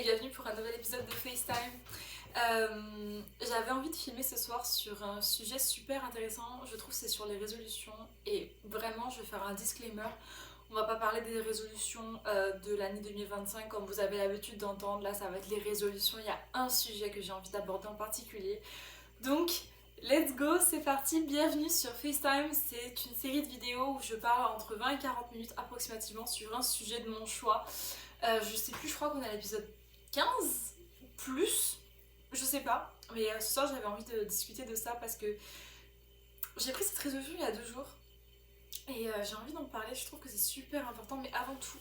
bienvenue pour un nouvel épisode de FaceTime. J'avais envie de filmer ce soir sur un sujet super intéressant, je trouve c'est sur les résolutions et vraiment je vais faire un disclaimer. On va pas parler des résolutions de l'année 2025 comme vous avez l'habitude d'entendre, là ça va être les résolutions, il y a un sujet que j'ai envie d'aborder en particulier. Donc let's go, c'est parti, bienvenue sur FaceTime, c'est une série de vidéos où je parle entre 20 et 40 minutes approximativement sur un sujet de mon choix. Je sais plus, je crois qu'on est à l'épisode 15 plus, je sais pas, mais ce soir j'avais envie de discuter de ça parce que j'ai pris cette résolution il y a 2 jours et j'ai envie d'en parler, je trouve que c'est super important, mais avant tout,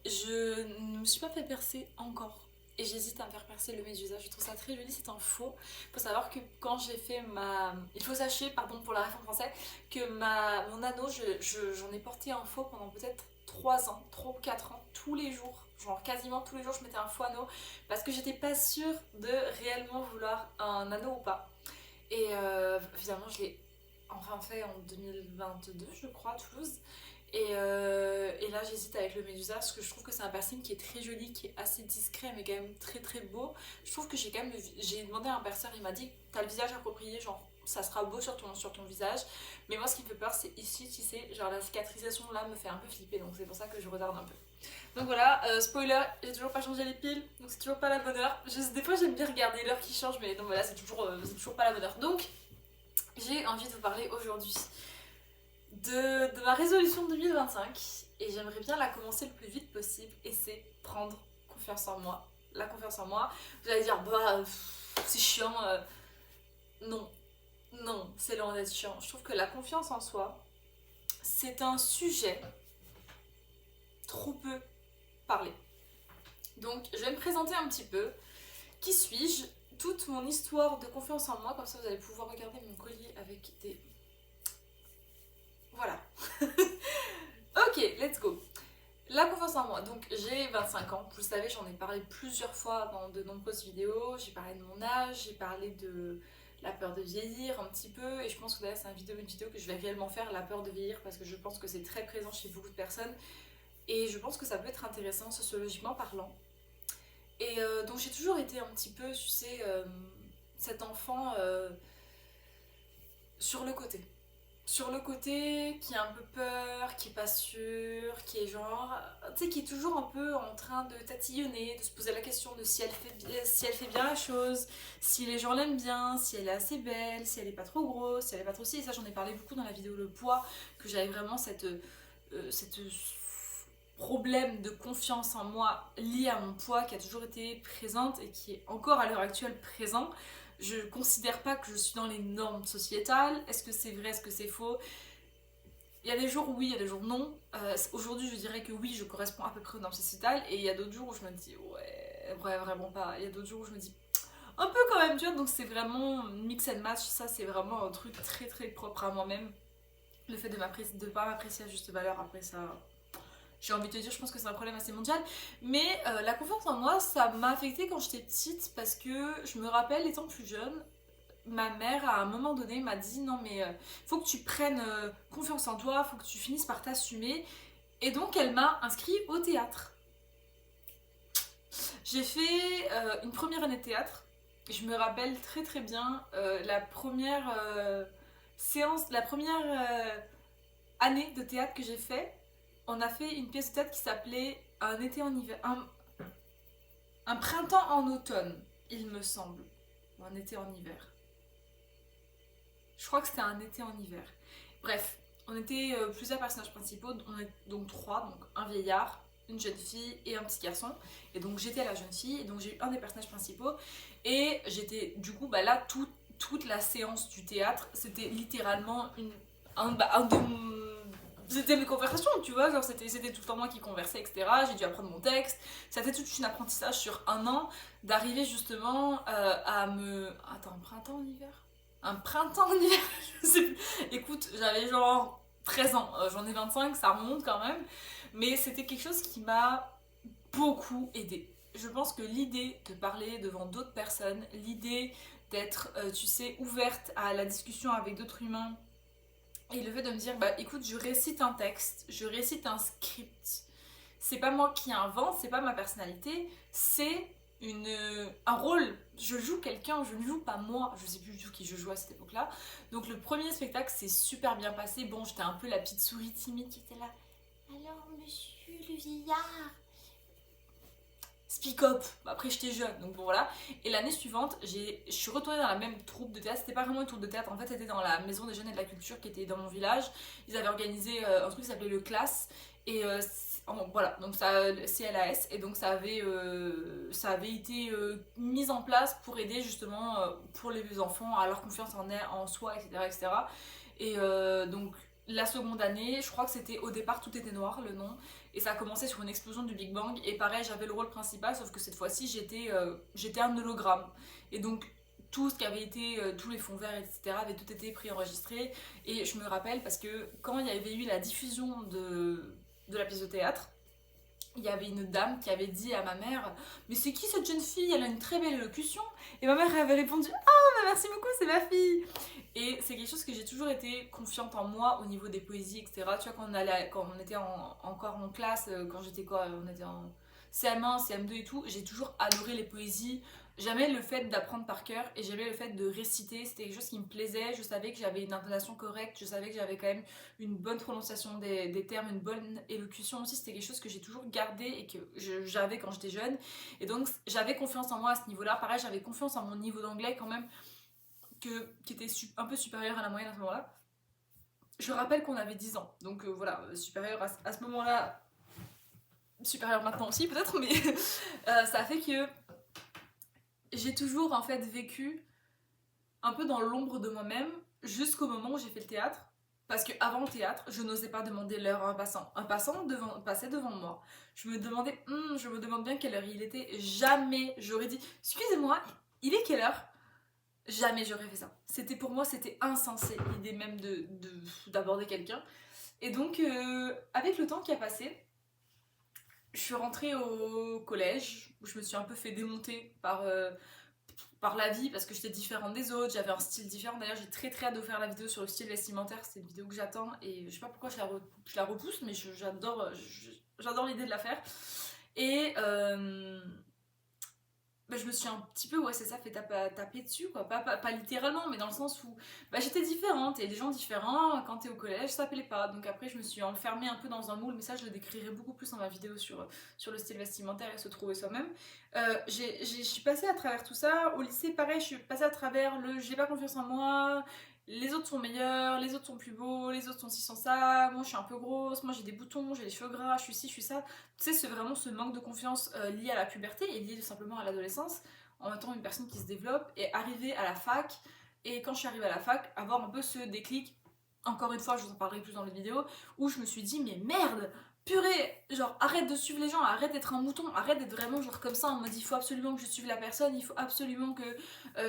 je ne me suis pas fait percer encore. Et j'hésite à me faire percer le médusa, je trouve ça très joli, c'est un faux. Il faut savoir que quand j'ai fait ma... Il faut sachez, pardon pour la ref en français, que mon anneau, j'en ai porté un faux pendant peut-être 3 ans, 3 ou 4 ans, tous les jours. Genre quasiment tous les jours je mettais un faux anneau parce que j'étais pas sûre de réellement vouloir un anneau ou pas. Et finalement je l'ai enfin fait en 2022 je crois à Toulouse. Et là j'hésite avec le médusa parce que je trouve que c'est un piercing qui est très joli, qui est assez discret mais quand même très très beau. Je trouve que j'ai quand même j'ai demandé à un perceur, il m'a dit t'as le visage approprié, genre ça sera beau sur ton visage. Mais moi ce qui me fait peur c'est ici, tu sais, genre la cicatrisation là me fait un peu flipper, donc c'est pour ça que je retarde un peu. Donc voilà, spoiler, j'ai toujours pas changé les piles, donc c'est toujours pas la bonne heure. Des fois j'aime bien regarder l'heure qui change, mais donc voilà, c'est toujours pas la bonne heure. Donc j'ai envie de vous parler aujourd'hui de ma résolution 2025 et j'aimerais bien la commencer le plus vite possible et c'est prendre confiance en moi. La confiance en moi, vous allez dire bah c'est chiant, non, non, c'est loin d'être chiant. Je trouve que la confiance en soi, c'est un sujet trop peu parlé. Donc je vais me présenter un petit peu. Qui suis-je? Toute mon histoire de confiance en moi, comme ça vous allez pouvoir regarder mon collier avec des... Voilà. Ok, let's go. La confiance en moi, donc j'ai 25 ans, vous le savez, j'en ai parlé plusieurs fois dans de nombreuses vidéos, j'ai parlé de mon âge, j'ai parlé de la peur de vieillir un petit peu, et je pense que d'ailleurs c'est une vidéo que je vais réellement faire, la peur de vieillir, parce que je pense que c'est très présent chez beaucoup de personnes, et je pense que ça peut être intéressant sociologiquement parlant. Et donc j'ai toujours été un petit peu, tu sais, cet enfant sur le côté. Sur le côté, qui a un peu peur, qui est pas sûr, qui est genre... Tu sais, qui est toujours un peu en train de tatillonner, de se poser la question de si elle fait bien la chose, si les gens l'aiment bien, si elle est assez belle, si elle est pas trop grosse, si elle est pas trop si. Et ça, j'en ai parlé beaucoup dans la vidéo Le Poids, que j'avais vraiment cette problème de confiance en moi lié à mon poids qui a toujours été présente et qui est encore à l'heure actuelle présent. Je ne considère pas que je suis dans les normes sociétales. Est-ce que c'est vrai, est-ce que c'est faux? Il y a des jours où oui, il y a des jours non. Aujourd'hui, je dirais que oui, je corresponds à peu près aux normes sociétales. Et il y a d'autres jours où je me dis, ouais, vraiment pas. Il y a d'autres jours où je me dis, un peu quand même, tu vois. Donc c'est vraiment mix and match. Ça, c'est vraiment un truc très très propre à moi-même. Le fait de ne pas m'apprécier à juste valeur, après ça, j'ai envie de te dire, je pense que c'est un problème assez mondial. Mais la confiance en moi, ça m'a affectée quand j'étais petite parce que je me rappelle, étant plus jeune, ma mère, à un moment donné, m'a dit non, mais faut que tu prennes confiance en toi, faut que tu finisses par t'assumer. Et donc, elle m'a inscrit au théâtre. J'ai fait une première année de théâtre. Je me rappelle très très bien la première séance, la première année de théâtre que j'ai fait. On a fait une pièce de théâtre qui s'appelait Un été en hiver. Un printemps en automne, il me semble. Ou un été en hiver. Je crois que c'était un été en hiver. Bref, on était plusieurs personnages principaux. On est donc 3, donc un vieillard, une jeune fille et un petit garçon. Et donc j'étais la jeune fille, et donc j'ai eu un des personnages principaux. Et j'étais, du coup, bah là, toute la séance du théâtre, c'était littéralement c'était mes conversations, tu vois, genre c'était tout le temps moi qui conversais, etc. J'ai dû apprendre mon texte. C'était tout un apprentissage sur un an d'arriver justement à me... Attends, un printemps en hiver? Un printemps en hiver? Je sais plus. Écoute, j'avais genre 13 ans, j'en ai 25, ça remonte quand même. Mais c'était quelque chose qui m'a beaucoup aidée. Je pense que l'idée de parler devant d'autres personnes, l'idée d'être, tu sais, ouverte à la discussion avec d'autres humains, et le fait de me dire, bah écoute, je récite un texte, je récite un script, c'est pas moi qui invente, c'est pas ma personnalité, c'est un rôle. Je joue quelqu'un, je ne joue pas moi. Je sais plus du tout qui je joue à cette époque-là. Donc le premier spectacle s'est super bien passé. Bon, j'étais un peu la petite souris timide qui était là. Alors, monsieur le vieillard, speak up. Après, j'étais jeune, donc bon voilà. Et l'année suivante, je suis retournée dans la même troupe de théâtre. C'était pas vraiment une troupe de théâtre, en fait, c'était dans la maison des jeunes et de la culture qui était dans mon village. Ils avaient organisé un truc qui s'appelait le Classe. Et voilà, donc ça, CLAS. Et donc ça avait été mis en place pour aider justement pour les enfants à leur confiance en soi, etc. etc. Et donc la seconde année, je crois que c'était au départ Tout était noir, le nom. Et ça a commencé sur une explosion du Big Bang. Et pareil, j'avais le rôle principal, sauf que cette fois-ci, j'étais un hologramme. Et donc, tout ce qui avait été, tous les fonds verts, etc., avait tout été préenregistré. Et je me rappelle parce que quand il y avait eu la diffusion de la pièce de théâtre, il y avait une dame qui avait dit à ma mère: mais c'est qui cette jeune fille? Elle a une très belle élocution. Et ma mère avait répondu: ah, bah merci beaucoup, c'est ma fille. Et c'est quelque chose que j'ai toujours été confiante en moi au niveau des poésies, etc. Tu vois, quand on était encore en classe, quand j'étais quoi, on était en CM1, CM2 et tout, j'ai toujours adoré les poésies. Jamais le fait d'apprendre par cœur et jamais le fait de réciter, c'était quelque chose qui me plaisait. Je savais que j'avais une intonation correcte, je savais que j'avais quand même une bonne prononciation des termes, une bonne élocution aussi. C'était quelque chose que j'ai toujours gardé et que j'avais quand j'étais jeune. Et donc j'avais confiance en moi à ce niveau-là. Pareil, j'avais confiance en mon niveau d'anglais quand même, qui était un peu supérieur à la moyenne à ce moment-là. Je rappelle qu'on avait 10 ans, donc voilà, supérieur à ce moment-là, supérieur maintenant aussi peut-être, mais ça fait que j'ai toujours en fait vécu un peu dans l'ombre de moi-même jusqu'au moment où j'ai fait le théâtre. Parce qu'avant le théâtre, je n'osais pas demander l'heure à un passant. Un passant passait devant moi. Je me demande bien quelle heure il était. Jamais j'aurais dit: excusez-moi, il est quelle heure? Jamais j'aurais fait ça. Pour moi, c'était insensé l'idée même d'aborder quelqu'un. Et donc, avec le temps qui a passé, je suis rentrée au collège où je me suis un peu fait démonter par la vie parce que j'étais différente des autres, j'avais un style différent. D'ailleurs, j'ai très hâte de faire la vidéo sur le style vestimentaire, c'est une vidéo que j'attends et je sais pas pourquoi je la repousse, mais j'adore l'idée de la faire. Et je me suis un petit peu, ouais, c'est ça, fait taper dessus, quoi. Pas littéralement, mais dans le sens où j'étais différente et les gens différents, quand t'es au collège, ça plaît pas. Donc après, je me suis enfermée un peu dans un moule, mais ça, je le décrirai beaucoup plus dans ma vidéo sur le style vestimentaire et se trouver soi-même. Je suis passée à travers tout ça. Au lycée, pareil, je suis passée à travers j'ai pas confiance en moi. Les autres sont meilleurs, les autres sont plus beaux, les autres sont ci, sont ça. Moi, je suis un peu grosse, moi, j'ai des boutons, j'ai les cheveux gras, je suis ci, je suis ça. Tu sais, c'est vraiment ce manque de confiance lié à la puberté et lié tout simplement à l'adolescence, en étant une personne qui se développe et arriver à la fac. Et quand je suis arrivée à la fac, avoir un peu ce déclic, encore une fois, je vous en parlerai plus dans les vidéos, où je me suis dit: mais merde, purée, genre arrête de suivre les gens, arrête d'être un mouton, arrête d'être vraiment genre comme ça en mode il faut absolument que je suive la personne, il faut absolument que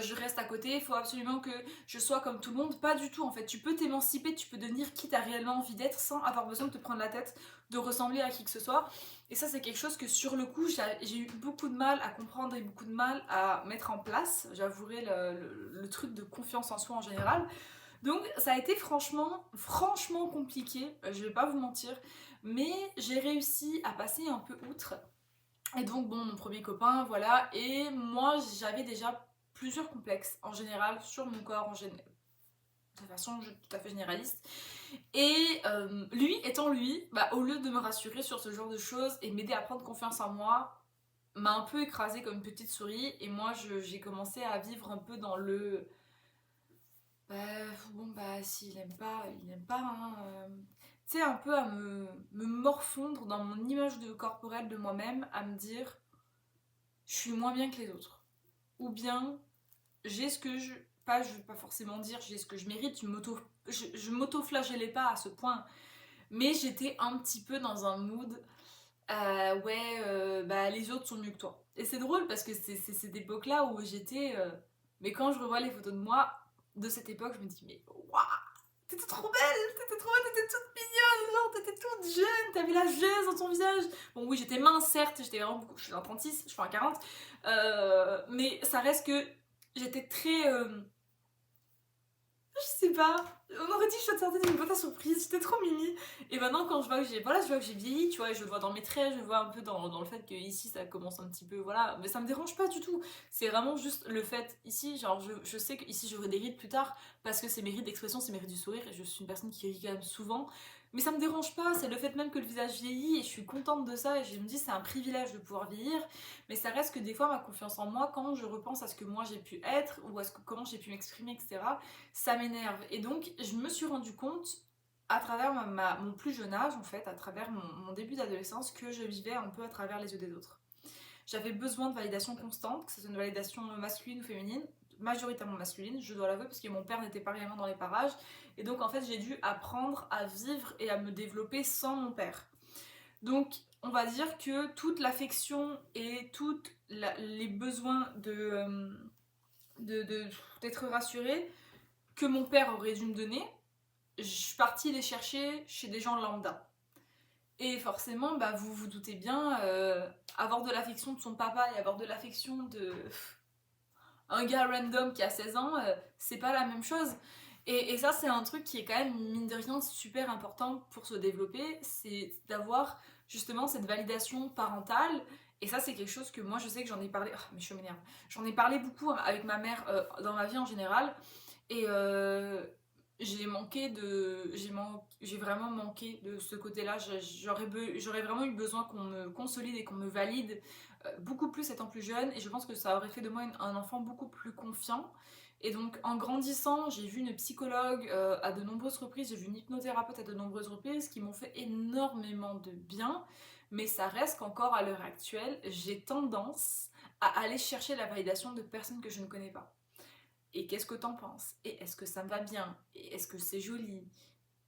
je reste à côté, il faut absolument que je sois comme tout le monde. Pas du tout en fait, tu peux t'émanciper, tu peux devenir qui t'as réellement envie d'être sans avoir besoin de te prendre la tête, de ressembler à qui que ce soit. Et ça, c'est quelque chose que sur le coup, j'ai eu beaucoup de mal à comprendre et beaucoup de mal à mettre en place. J'avouerai le truc de confiance en soi en général. Donc ça a été franchement compliqué, je vais pas vous mentir, mais j'ai réussi à passer un peu outre. Et donc bon, mon premier copain, voilà, et moi j'avais déjà plusieurs complexes en général sur mon corps, de façon tout à fait généraliste. Et lui étant lui, au lieu de me rassurer sur ce genre de choses et m'aider à prendre confiance en moi, m'a un peu écrasée comme une petite souris. Et moi j'ai commencé à vivre un peu dans le s'il aime pas, il aime pas, hein. Tu sais, un peu à me morfondre dans mon image corporelle de moi-même, à me dire je suis moins bien que les autres. Ou bien j'ai ce que je. Je veux pas forcément dire j'ai ce que je mérite, je m'auto-flagellais pas à ce point, mais j'étais un petit peu dans un mood les autres sont mieux que toi. Et c'est drôle parce que c'est cette époque-là où j'étais. Mais quand je revois les photos de moi de cette époque, je me dis mais waouh, t'étais trop belle, t'étais toute mignonne, genre t'étais toute jeune, t'avais la jeunesse dans ton visage. Bon oui, j'étais mince certes, j'étais vraiment beaucoup, je suis un 36, je suis un 40, mais ça reste que j'étais très Je sais pas, on aurait dit que je sortais d'une boîte à surprise, j'étais trop mimi. Et maintenant quand je vois que j'ai vieilli, tu vois, et je le vois dans mes traits, je le vois un peu dans le fait que ici ça commence un petit peu, voilà, mais ça me dérange pas du tout. C'est vraiment juste le fait, ici, genre je sais que ici j'aurai des rides plus tard, parce que c'est mes rides d'expression, c'est mes rides du sourire, et je suis une personne qui rit quand même souvent. Mais ça me dérange pas, c'est le fait même que le visage vieillit, et je suis contente de ça, et je me dis c'est un privilège de pouvoir vieillir. Mais ça reste que des fois ma confiance en moi, quand je repense à ce que moi j'ai pu être, ou à comment j'ai pu m'exprimer, etc., ça m'énerve. Et donc, je me suis rendu compte, à travers mon plus jeune âge, en fait, à travers mon début d'adolescence, que je vivais un peu à travers les yeux des autres. J'avais besoin de validation constante, que ce soit une validation masculine ou féminine, majoritairement masculine, je dois l'avouer, parce que mon père n'était pas réellement dans les parages. Et donc, en fait, j'ai dû apprendre à vivre et à me développer sans mon père. Donc, on va dire que toute l'affection et tous les besoins d'être rassurée que mon père aurait dû me donner, je suis partie les chercher chez des gens lambda. Et forcément, bah, vous vous doutez bien, avoir de l'affection de son papa et avoir de l'affection de un gars random qui a 16 ans, c'est pas la même chose. Et ça, c'est un truc qui est quand même, mine de rien, super important pour se développer, c'est d'avoir justement cette validation parentale. Et ça, c'est quelque chose que moi, je sais que j'en ai parlé. Oh, mais je m'énerve. J'en ai parlé beaucoup avec ma mère dans ma vie en général. Et j'ai vraiment manqué de ce côté-là. J'aurais vraiment eu besoin qu'on me consolide et qu'on me valide beaucoup plus étant plus jeune. Et je pense que ça aurait fait de moi un enfant beaucoup plus confiant. Et donc en grandissant, j'ai vu une psychologue à de nombreuses reprises, j'ai vu une hypnothérapeute à de nombreuses reprises qui m'ont fait énormément de bien. Mais ça reste qu'encore à l'heure actuelle, j'ai tendance à aller chercher la validation de personnes que je ne connais pas. Et qu'est-ce que t'en penses? Et est-ce que ça me va bien? Et est-ce que c'est joli?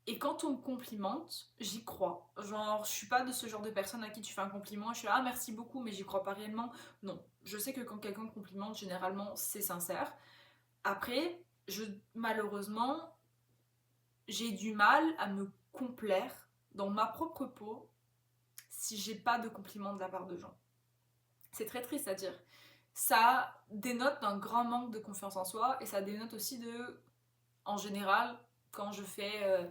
Et quand on me complimente, j'y crois. Genre, je suis pas de ce genre de personne à qui tu fais un compliment et je suis là, ah merci beaucoup, mais j'y crois pas réellement. Non, je sais que quand quelqu'un me complimente, généralement, c'est sincère. Après, malheureusement, j'ai du mal à me complaire dans ma propre peau si j'ai pas de compliments de la part de gens. C'est très triste à dire. Ça dénote d'un grand manque de confiance en soi et ça dénote aussi en général, quand je fais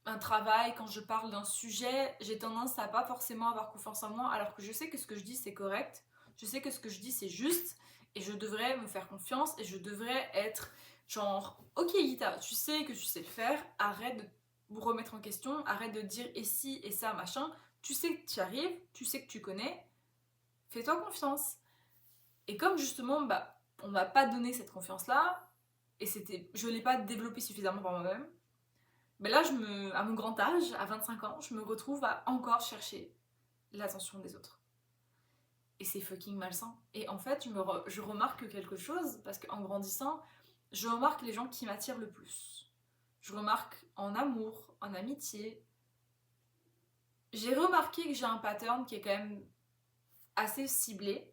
un travail, quand je parle d'un sujet, j'ai tendance à pas forcément avoir confiance en moi, alors que je sais que ce que je dis c'est correct, je sais que ce que je dis c'est juste, et je devrais me faire confiance, et je devrais être genre, ok Gita, tu sais que tu sais le faire, arrête de vous remettre en question, arrête de dire et si et ça machin, tu sais que tu y arrives, tu sais que tu connais, fais-toi confiance. Et comme justement, bah, on m'a pas donné cette confiance-là, et je l'ai pas développée suffisamment par moi-même, mais là, à mon grand âge, à 25 ans, je me retrouve à encore chercher l'attention des autres. Et c'est fucking malsain. Et en fait, je remarque quelque chose, parce qu'en grandissant, je remarque les gens qui m'attirent le plus. Je remarque en amour, en amitié. J'ai remarqué que j'ai un pattern qui est quand même assez ciblé.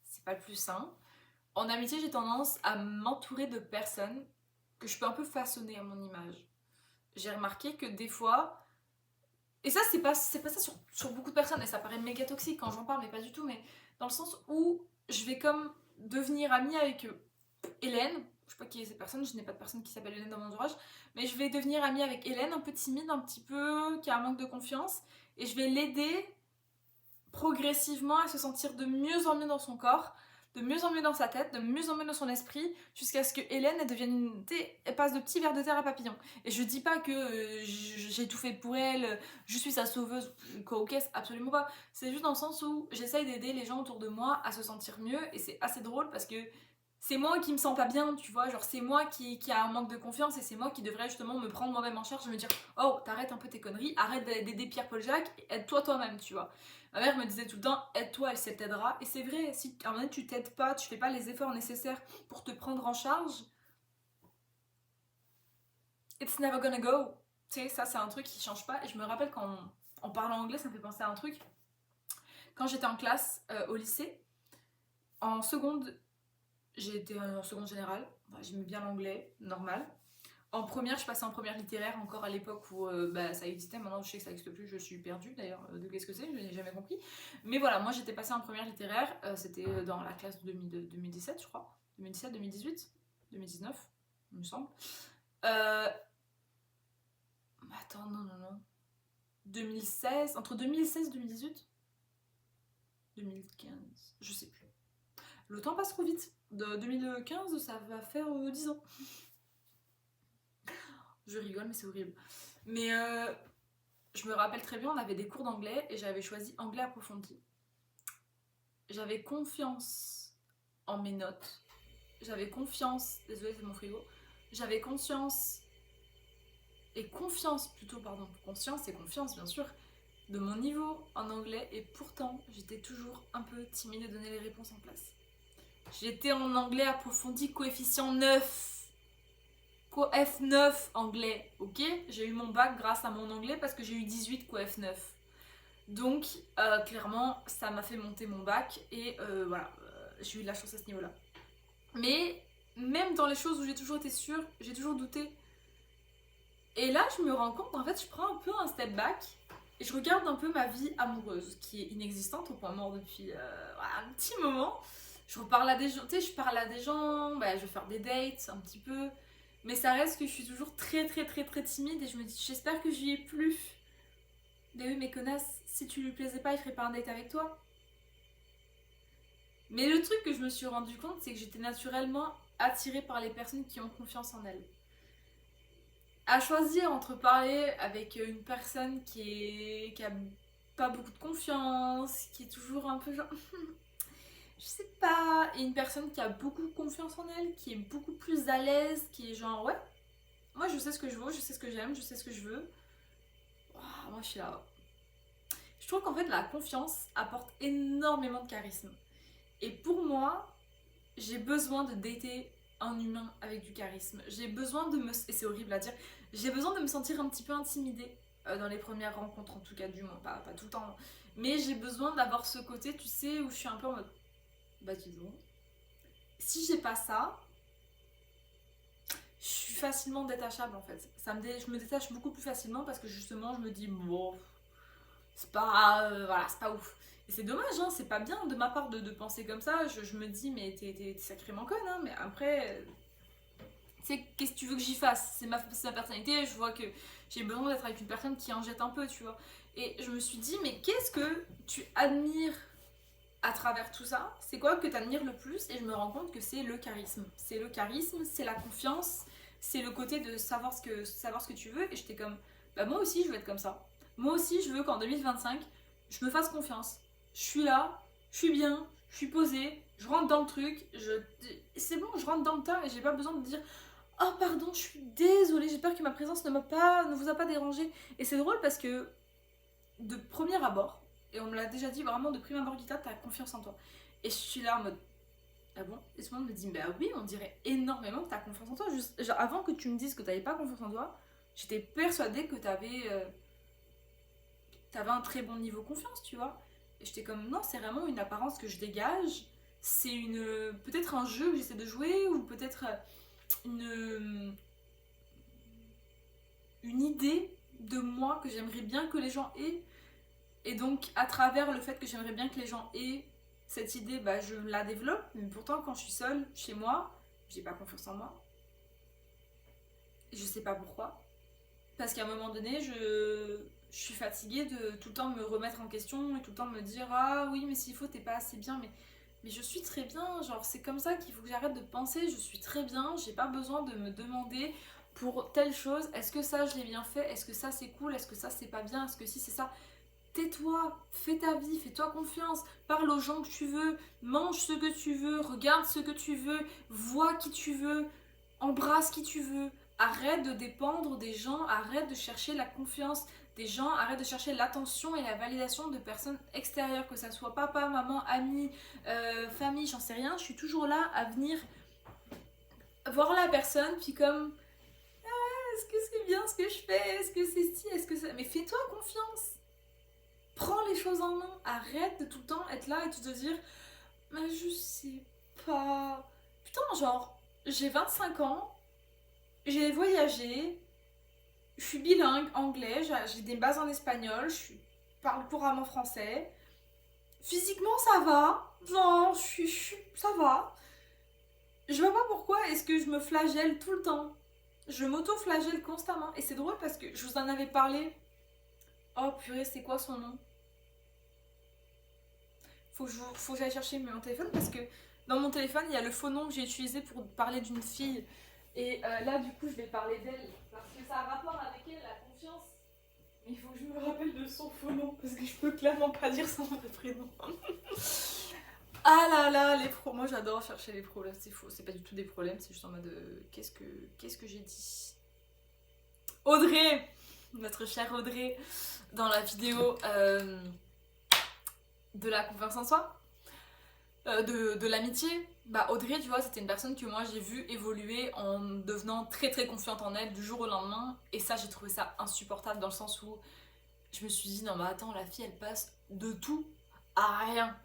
C'est pas le plus sain. En amitié, j'ai tendance à m'entourer de personnes que je peux un peu façonner à mon image. J'ai remarqué que des fois, et ça c'est pas ça sur beaucoup de personnes, et ça paraît méga toxique quand j'en parle, mais pas du tout, mais dans le sens où je vais comme devenir amie avec Hélène, je sais pas qui est cette personne, je n'ai pas de personne qui s'appelle Hélène dans mon entourage, mais je vais devenir amie avec Hélène, un peu timide, un petit peu, qui a un manque de confiance, et je vais l'aider progressivement à se sentir de mieux en mieux dans son corps, de mieux en mieux dans sa tête, de mieux en mieux dans son esprit, jusqu'à ce que Hélène elle devienne elle passe de petit ver de terre à papillon. Et je dis pas que j'ai tout fait pour elle, je suis sa sauveuse, quoi, ok, absolument pas. C'est juste dans le sens où j'essaye d'aider les gens autour de moi à se sentir mieux, et c'est assez drôle parce que c'est moi qui me sens pas bien, tu vois, genre c'est moi qui a un manque de confiance, et c'est moi qui devrais justement me prendre moi-même en charge et me dire oh t'arrêtes un peu tes conneries, arrête d'aider Pierre-Paul Jacques, aide-toi toi-même, tu vois. Ma mère me disait tout le temps aide-toi, elle t'aidera, et c'est vrai, si à un moment donné tu t'aides pas, tu fais pas les efforts nécessaires pour te prendre en charge, it's never gonna go. Tu sais, ça c'est un truc qui change pas, et je me rappelle en parlant anglais, ça me fait penser à un truc. Quand j'étais en classe au lycée, en seconde, j'ai été en seconde générale, enfin, j'aimais bien l'anglais, normal. En première, je passais en première littéraire, encore à l'époque où bah, ça existait. Maintenant, je sais que ça n'existe plus, je suis perdue d'ailleurs de qu'est-ce que c'est, je n'ai jamais compris. Mais voilà, moi j'étais passée en première littéraire, c'était dans la classe de 2017, je crois, 2017-2018. 2019, il me semble. Attends, non. 2016, entre 2016 et 2018 2015, je sais plus. Le temps passe trop vite. De 2015, ça va faire 10 ans. Je rigole, mais c'est horrible. Mais je me rappelle très bien, on avait des cours d'anglais et j'avais choisi anglais approfondi. J'avais confiance en mes notes. J'avais confiance, désolée c'est mon frigo. J'avais conscience et confiance plutôt, pardon, conscience et confiance bien sûr, de mon niveau en anglais et pourtant j'étais toujours un peu timide de donner les réponses en place. J'étais en anglais approfondi, coefficient 9. Coef 9 anglais, ok. J'ai eu mon bac grâce à mon anglais parce que j'ai eu 18 coef 9. Donc, clairement, ça m'a fait monter mon bac et voilà, j'ai eu de la chance à ce niveau-là. Mais même dans les choses où j'ai toujours été sûre, j'ai toujours douté. Et là, je me rends compte, en fait, je prends un peu un step back et je regarde un peu ma vie amoureuse qui est inexistante au point mort depuis un petit moment. Je reparle à des gens, tu sais, je parle à des gens, bah, je vais faire des dates un petit peu. Mais ça reste que je suis toujours très timide et je me dis j'espère que j'y ai plus. Mais oui mais connasse, si tu lui plaisais pas il ferait pas un date avec toi. Mais le truc que je me suis rendu compte c'est que j'étais naturellement attirée par les personnes qui ont confiance en elles. À choisir entre parler avec une personne qui a pas beaucoup de confiance, qui est toujours un peu genre je sais pas, et une personne qui a beaucoup confiance en elle, qui est beaucoup plus à l'aise, qui est genre ouais, moi je sais ce que je veux, je sais ce que j'aime, je sais ce que je veux. Ouah, moi je suis là. Je trouve qu'en fait la confiance apporte énormément de charisme. Et pour moi, j'ai besoin de dater un humain avec du charisme. J'ai besoin de me... Et c'est horrible à dire. J'ai besoin de me sentir un petit peu intimidée dans les premières rencontres, en tout cas du moins. Pas tout le temps. Mais j'ai besoin d'avoir ce côté, tu sais, où je suis un peu en mode... Bah dis donc. Si j'ai pas ça, je suis facilement détachable en fait. Je me détache beaucoup plus facilement parce que justement je me dis bon, c'est pas voilà, c'est pas ouf. Et c'est dommage, hein, c'est pas bien de ma part de penser comme ça. Je me dis mais t'es sacrément conne, hein, mais après, tu sais, qu'est-ce que tu veux que j'y fasse? C'est ma personnalité, je vois que j'ai besoin d'être avec une personne qui en jette un peu, tu vois. Et je me suis dit mais qu'est-ce que tu admires à travers tout ça? C'est quoi que tu admires le plus? Et je me rends compte que c'est le charisme. C'est le charisme, c'est la confiance, c'est le côté de savoir ce que tu veux. Et j'étais comme, bah moi aussi je veux être comme ça. Moi aussi je veux qu'en 2025, je me fasse confiance. Je suis là, je suis bien, je suis posée, je rentre dans le truc, c'est bon, je rentre dans le tas et j'ai pas besoin de dire oh pardon, je suis désolée, j'espère que ma présence ne vous a pas dérangé. Et c'est drôle parce que de premier abord, et on me l'a déjà dit vraiment de prime abord, Guita, t'as confiance en toi. Et je suis là en mode ah bon? Et tout le monde me dit bah oui, on dirait énormément que t'as confiance en toi. Juste, genre, avant que tu me dises que t'avais pas confiance en toi, j'étais persuadée que t'avais un très bon niveau confiance, tu vois. Et j'étais comme non, c'est vraiment une apparence que je dégage. C'est peut-être un jeu que j'essaie de jouer ou peut-être une idée de moi que j'aimerais bien que les gens aient. Et donc, à travers le fait que j'aimerais bien que les gens aient cette idée, bah, je la développe. Mais pourtant, quand je suis seule, chez moi, j'ai pas confiance en moi. Je sais pas pourquoi. Parce qu'à un moment donné, je suis fatiguée de tout le temps me remettre en question et tout le temps me dire ah oui, mais s'il faut, t'es pas assez bien. Mais je suis très bien. Genre, c'est comme ça qu'il faut que j'arrête de penser. Je suis très bien. J'ai pas besoin de me demander pour telle chose. Est-ce que ça, je l'ai bien fait? Est-ce que ça, c'est cool? Est-ce que ça, c'est pas bien? Est-ce que si, c'est ça? Tais-toi, fais ta vie, fais-toi confiance, parle aux gens que tu veux, mange ce que tu veux, regarde ce que tu veux, vois qui tu veux, embrasse qui tu veux. Arrête de dépendre des gens, arrête de chercher la confiance des gens, arrête de chercher l'attention et la validation de personnes extérieures, que ça soit papa, maman, amis, famille, j'en sais rien. Je suis toujours là à venir voir la personne, puis comme est-ce que c'est bien ce que je fais? Est-ce que c'est si? Est-ce que ça... Mais fais-toi confiance. Prends les choses en main, arrête de tout le temps être là et de te dire mais je sais pas. Putain, genre, j'ai 25 ans, j'ai voyagé, je suis bilingue anglais, j'ai des bases en espagnol, parle couramment français. Physiquement, ça va, genre, ça va. Je vois pas pourquoi est-ce que je me flagelle tout le temps. Je m'auto-flagelle constamment. Et c'est drôle parce que je vous en avais parlé. Oh purée, c'est quoi son nom? Faut que j'aille chercher mon téléphone parce que dans mon téléphone, il y a le faux nom que j'ai utilisé pour parler d'une fille. Et là, du coup, je vais parler d'elle parce que ça a rapport avec elle, la confiance. Mais il faut que je me rappelle de son faux nom parce que je peux clairement pas dire son vrai prénom. Ah là là, les pros. Moi, j'adore chercher les problèmes. C'est faux, c'est pas du tout des problèmes, c'est juste en mode qu'est-ce que j'ai dit? Audrey, notre chère Audrey, dans la vidéo de la confiance en soi. De l'amitié, bah Audrey, tu vois, c'était une personne que moi j'ai vue évoluer en devenant très très confiante en elle du jour au lendemain. Et ça, j'ai trouvé ça insupportable dans le sens où je me suis dit, non mais attends, la fille elle passe de tout à rien.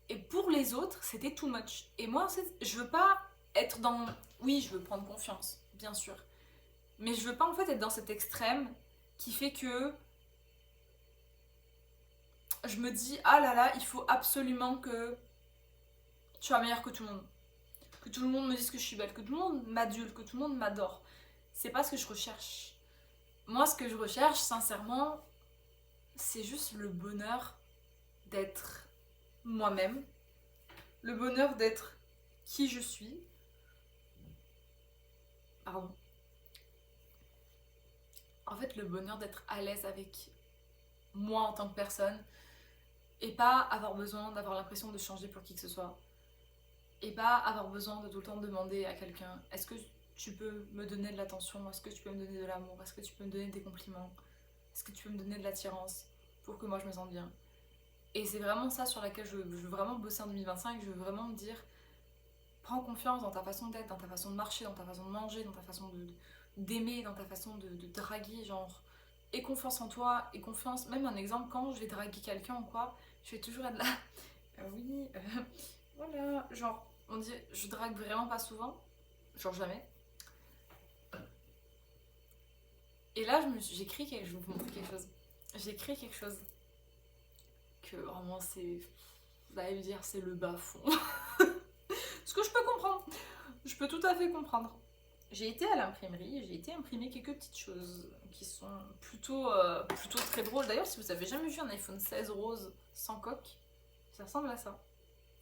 Et pour les autres, c'était too much. Et moi, je veux pas être dans. Oui, je veux prendre confiance, bien sûr. Mais je veux pas en fait être dans cet extrême qui fait que je me dis, ah là là, il faut absolument que tu sois meilleure que tout le monde. Que tout le monde me dise que je suis belle, que tout le monde m'adule, que tout le monde m'adore. C'est pas ce que je recherche. Moi, ce que je recherche, sincèrement, c'est juste le bonheur d'être moi-même, le bonheur d'être qui je suis. Pardon. En fait, le bonheur d'être à l'aise avec moi en tant que personne et pas avoir besoin d'avoir l'impression de changer pour qui que ce soit. Et pas avoir besoin de tout le temps demander à quelqu'un est-ce que tu peux me donner de l'attention, est-ce que tu peux me donner de l'amour, est-ce que tu peux me donner des compliments, est-ce que tu peux me donner de l'attirance pour que moi je me sente bien. Et c'est vraiment ça sur laquelle je veux vraiment bosser en 2025. Je veux vraiment me dire prends confiance dans ta façon d'être, dans ta façon de marcher, dans ta façon de manger, dans ta façon d'aimer, dans ta façon de draguer, genre aie confiance en toi, et confiance, même un exemple, quand je vais draguer quelqu'un ou quoi, je vais toujours être là oui, voilà, genre on dit je drague vraiment pas souvent, genre jamais. Et là j'ai écrit quelque chose, je vais vous montrer quelque chose. J'ai écrit quelque chose que vraiment c'est, vous allez me dire c'est le bas fond. Ce que je peux comprendre, je peux tout à fait comprendre. J'ai été à l'imprimerie, j'ai été imprimer quelques petites choses qui sont plutôt très drôles. D'ailleurs, si vous avez jamais vu un iPhone 16 rose sans coque, ça ressemble à ça.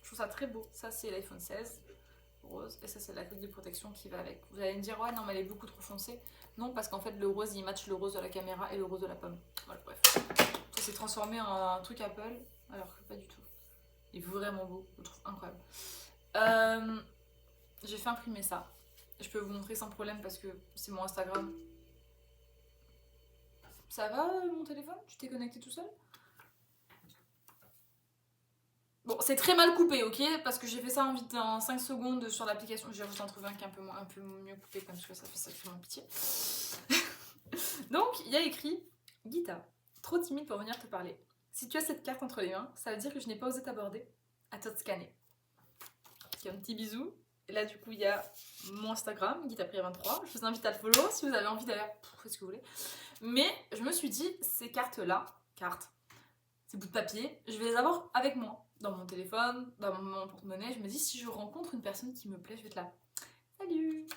Je trouve ça très beau. Ça, c'est l'iPhone 16 rose et ça, c'est la coque de protection qui va avec. Vous allez me dire, ouais, non, mais elle est beaucoup trop foncée. Non, parce qu'en fait, le rose, il match le rose de la caméra et le rose de la pomme. Voilà, bref. Ça s'est transformé en un truc Apple, alors que pas du tout. Il est vraiment beau, je le trouve incroyable. J'ai fait imprimer ça. Je peux vous montrer sans problème parce que c'est mon Instagram. Ça va mon téléphone? Tu t'es connecté tout seul? Bon, c'est très mal coupé, ok? Parce que j'ai fait ça en 5 secondes sur l'application. J'ai réussi à en trouver un qui est un peu mieux coupé comme ça, ça fait sacrément pitié. Donc, il y a écrit Guita, trop timide pour venir te parler. Si tu as cette carte entre les mains, ça veut dire que je n'ai pas osé t'aborder. À toi de scanner. Ok, un petit bisou. Et là, du coup, il y a mon Instagram, GuitaPriya23. Je vous invite à le follow si vous avez envie d'ailleurs, faites ce que vous voulez. Mais je me suis dit, ces cartes-là, ces bouts de papier, je vais les avoir avec moi, dans mon téléphone, dans mon porte-monnaie. Je me dis, si je rencontre une personne qui me plaît, je vais être là. Salut!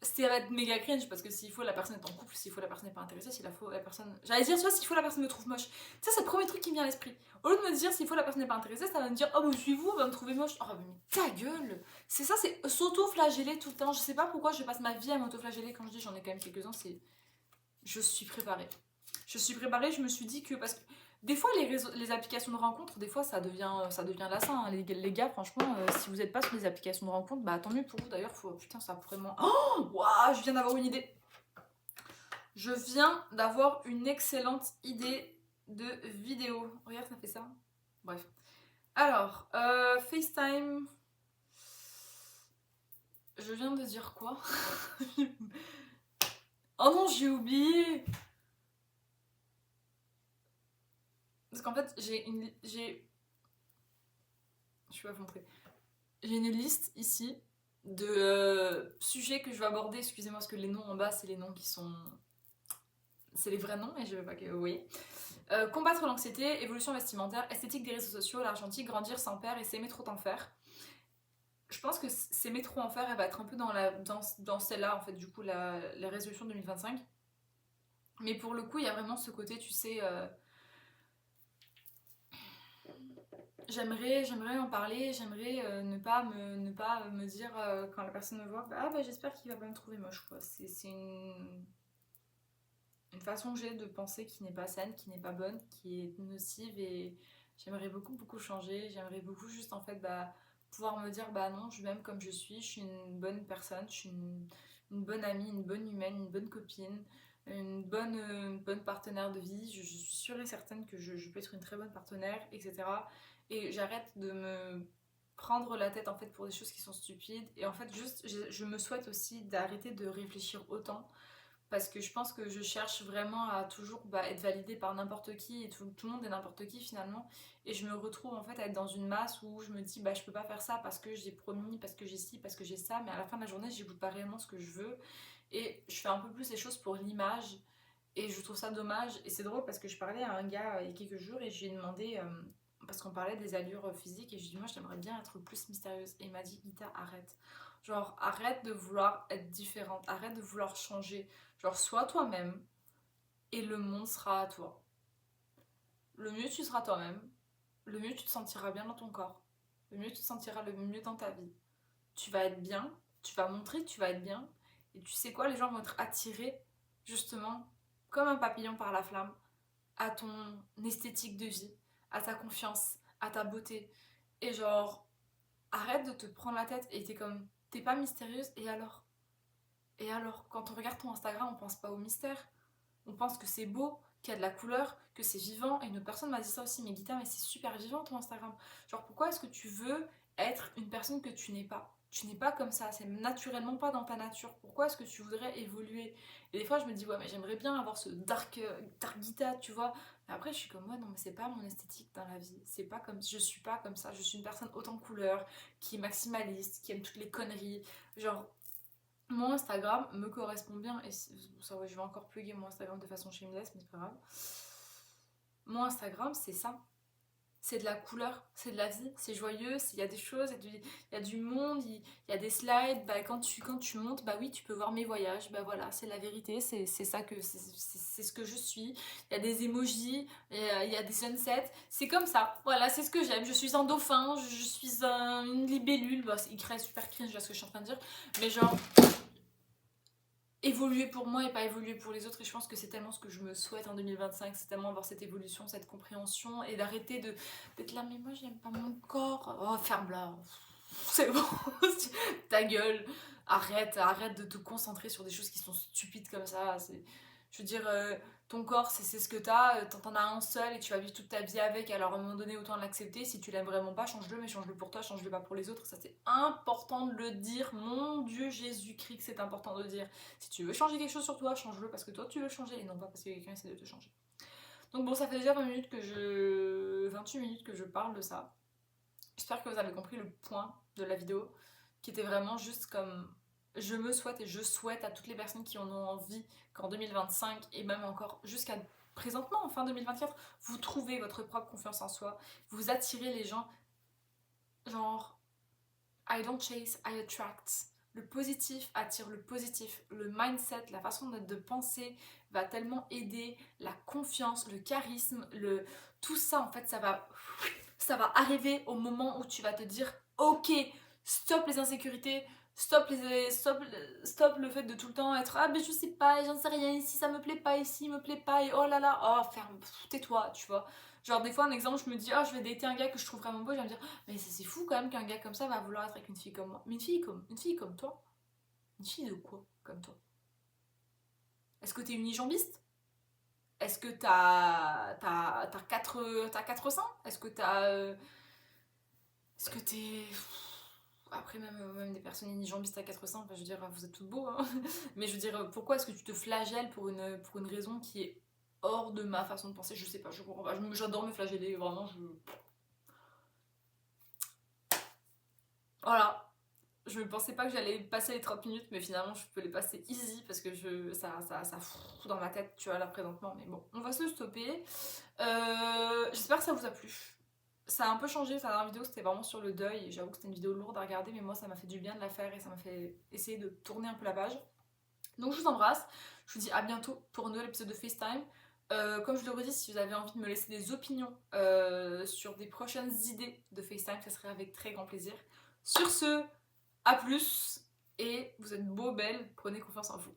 Ça va être méga cringe parce que s'il faut la personne est en couple, s'il faut la personne n'est pas intéressée, s'il faut la personne. J'allais dire, soit s'il faut la personne me trouve moche. Ça, c'est le premier truc qui me vient à l'esprit. Au lieu de me dire s'il faut la personne n'est pas intéressée, ça va me dire oh, bah, suis-vous, elle va me trouver moche. Oh, mais ta gueule! C'est ça, c'est s'auto-flageller tout le temps. Je sais pas pourquoi je passe ma vie à m'auto-flageller. Quand je dis j'en ai quand même quelques-uns, c'est. Je suis préparée. Je suis préparée, je me suis dit que. Parce que des fois, les applications de rencontres, des fois, ça devient lassant. Hein. Les gars, franchement, si vous n'êtes pas sur les applications de rencontres, bah tant mieux pour vous. D'ailleurs, putain, ça pourrait moins. Oh, waouh, je viens d'avoir une idée. Je viens d'avoir une excellente idée de vidéo. Regarde, ça fait ça. Bref. Alors, FaceTime. Je viens de dire quoi? Oh non, j'ai oublié. Parce qu'en fait, je vais vous montrer. J'ai une liste ici de sujets que je vais aborder. Excusez-moi, parce que les noms en bas, c'est les noms qui sont. C'est les vrais noms, et je veux pas que vous voyez. Combattre l'anxiété, évolution vestimentaire, esthétique des réseaux sociaux, l'argentique, grandir sans père et s'aimer trop en faire. je pense que s'aimer trop en faire, elle va être un peu dans celle-là, en fait, du coup, la résolution 2025. Mais pour le coup, il y a vraiment ce côté, tu sais, j'aimerais en parler, j'aimerais ne pas me dire quand la personne me voit, ah bah j'espère qu'il va pas me trouver moche, quoi. C'est une façon que j'ai de penser qui n'est pas saine, qui n'est pas bonne, qui est nocive et j'aimerais beaucoup beaucoup changer, j'aimerais beaucoup juste en fait bah, pouvoir me dire bah non, je m'aime comme je suis une bonne personne, je suis une bonne amie, une bonne humaine, une bonne copine, une bonne partenaire de vie, je suis sûre et certaine que je peux être une très bonne partenaire, etc. Et j'arrête de me prendre la tête en fait pour des choses qui sont stupides et en fait juste je me souhaite aussi d'arrêter de réfléchir autant parce que je pense que je cherche vraiment à toujours bah, être validée par n'importe qui et tout le monde est n'importe qui finalement et je me retrouve en fait à être dans une masse où je me dis bah je peux pas faire ça parce que j'ai promis, parce que j'ai ci, parce que j'ai ça mais à la fin de la journée j'écoute pas réellement ce que je veux et je fais un peu plus les choses pour l'image et je trouve ça dommage et c'est drôle parce que je parlais à un gars il y a quelques jours et je lui ai demandé parce qu'on parlait des allures physiques et je lui ai dit moi j'aimerais bien être plus mystérieuse et il m'a dit Ita arrête genre arrête de vouloir être différente, arrête de vouloir changer. Genre, sois toi-même et le monde sera à toi. Le mieux tu seras toi-même, le mieux tu te sentiras bien dans ton corps, le mieux tu te sentiras le mieux dans ta vie. Tu vas être bien, tu vas montrer que tu vas être bien, et tu sais quoi, les gens vont être attirés, justement, comme un papillon par la flamme, à ton esthétique de vie, à ta confiance, à ta beauté. Et genre, arrête de te prendre la tête et t'es comme, t'es pas mystérieuse, et alors? Et alors, quand on regarde ton Instagram, on pense pas au mystère. On pense que c'est beau, qu'il y a de la couleur, que c'est vivant. Et une autre personne m'a dit ça aussi, mais Guita, mais c'est super vivant ton Instagram. Genre, pourquoi est-ce que tu veux être une personne que tu n'es pas? Tu n'es pas comme ça, c'est naturellement pas dans ta nature. Pourquoi est-ce que tu voudrais évoluer? Et des fois, je me dis, ouais, mais j'aimerais bien avoir ce dark Guita, tu vois. Mais après, je suis comme, ouais, non, mais c'est pas mon esthétique dans la vie. C'est pas comme, je suis pas comme ça. Je suis une personne haute en couleurs, qui est maximaliste, qui aime toutes les conneries. Genre, mon Instagram me correspond bien et ça, ouais, je vais encore plugger mon Instagram de façon shameless, mais c'est pas grave. Mon Instagram, c'est ça. C'est de la couleur, c'est de la vie, c'est joyeux, il y a des choses, il y a du monde, il y a des slides. Bah, quand tu montes, bah oui, tu peux voir mes voyages. Bah voilà, c'est la vérité, c'est ça que c'est ce que je suis. Il y a des emojis, il y a des sunsets. C'est comme ça. Voilà, c'est ce que j'aime. Je suis un dauphin, je suis une libellule. Bah, il crée super cringe là ce que je suis en train de dire. Mais genre, évoluer pour moi et pas évoluer pour les autres et je pense que c'est tellement ce que je me souhaite en 2025, c'est tellement avoir cette évolution, cette compréhension et d'arrêter d'être là mais moi j'aime pas mon corps, oh ferme-la, c'est bon, ta gueule, arrête de te concentrer sur des choses qui sont stupides comme ça, je veux dire ton corps c'est ce que t'as, t'en as un seul et tu vas vivre toute ta vie avec, alors à un moment donné autant l'accepter, si tu l'aimes vraiment pas change-le mais change-le pour toi, change-le pas pour les autres, ça c'est important de le dire, mon Dieu Jésus-Christ que c'est important de le dire. Si tu veux changer quelque chose sur toi, change-le parce que toi tu veux changer et non pas parce que quelqu'un essaie de te changer. Donc bon, ça fait déjà 28 minutes que je parle de ça. J'espère que vous avez compris le point de la vidéo qui était vraiment juste comme je me souhaite et je souhaite à toutes les personnes qui en ont envie qu'en 2025 et même encore jusqu'à présentement en fin 2024, vous trouvez votre propre confiance en soi, vous attirez les gens genre I don't chase, I attract. Le positif attire le positif. Le mindset, la façon de penser va tellement aider. La confiance, le charisme, tout ça en fait, ça va arriver au moment où tu vas te dire ok, stop les insécurités, stop le fait de tout le temps être ah mais je sais pas, j'en sais rien, ici ça me plaît pas, ici il me plaît pas, et oh là là, oh ferme, tais-toi, tu vois. Genre des fois un exemple, je me dis oh je vais dater un gars que je trouve vraiment beau, je vais me dire mais c'est fou quand même qu'un gars comme ça va vouloir être avec une fille comme moi. Mais une fille comme toi? Une fille de quoi comme toi? Est-ce que t'es unijambiste? Est-ce que t'as quatre seins? Est-ce que est-ce que t'es... Après, même des personnes unijambistes à 400, enfin, je veux dire, vous êtes toutes beaux, hein. Mais je veux dire, pourquoi est-ce que tu te flagelles pour une raison qui est hors de ma façon de penser? Je sais pas, je comprends pas. J'adore me flageller, vraiment, Voilà. Je ne pensais pas que j'allais passer les 30 minutes, mais finalement, je peux les passer easy parce que ça fout dans ma tête, tu vois, là, présentement. Mais bon, on va se stopper. J'espère que ça vous a plu. ça a un peu changé, sa dernière vidéo c'était vraiment sur le deuil, et j'avoue que c'était une vidéo lourde à regarder, mais moi ça m'a fait du bien de la faire et ça m'a fait essayer de tourner un peu la page. Donc je vous embrasse, je vous dis à bientôt pour un nouvel épisode de FaceTime. Comme je le redis, si vous avez envie de me laisser des opinions sur des prochaines idées de FaceTime, ça serait avec très grand plaisir. Sur ce, à plus, et vous êtes beaux, belles, prenez confiance en vous.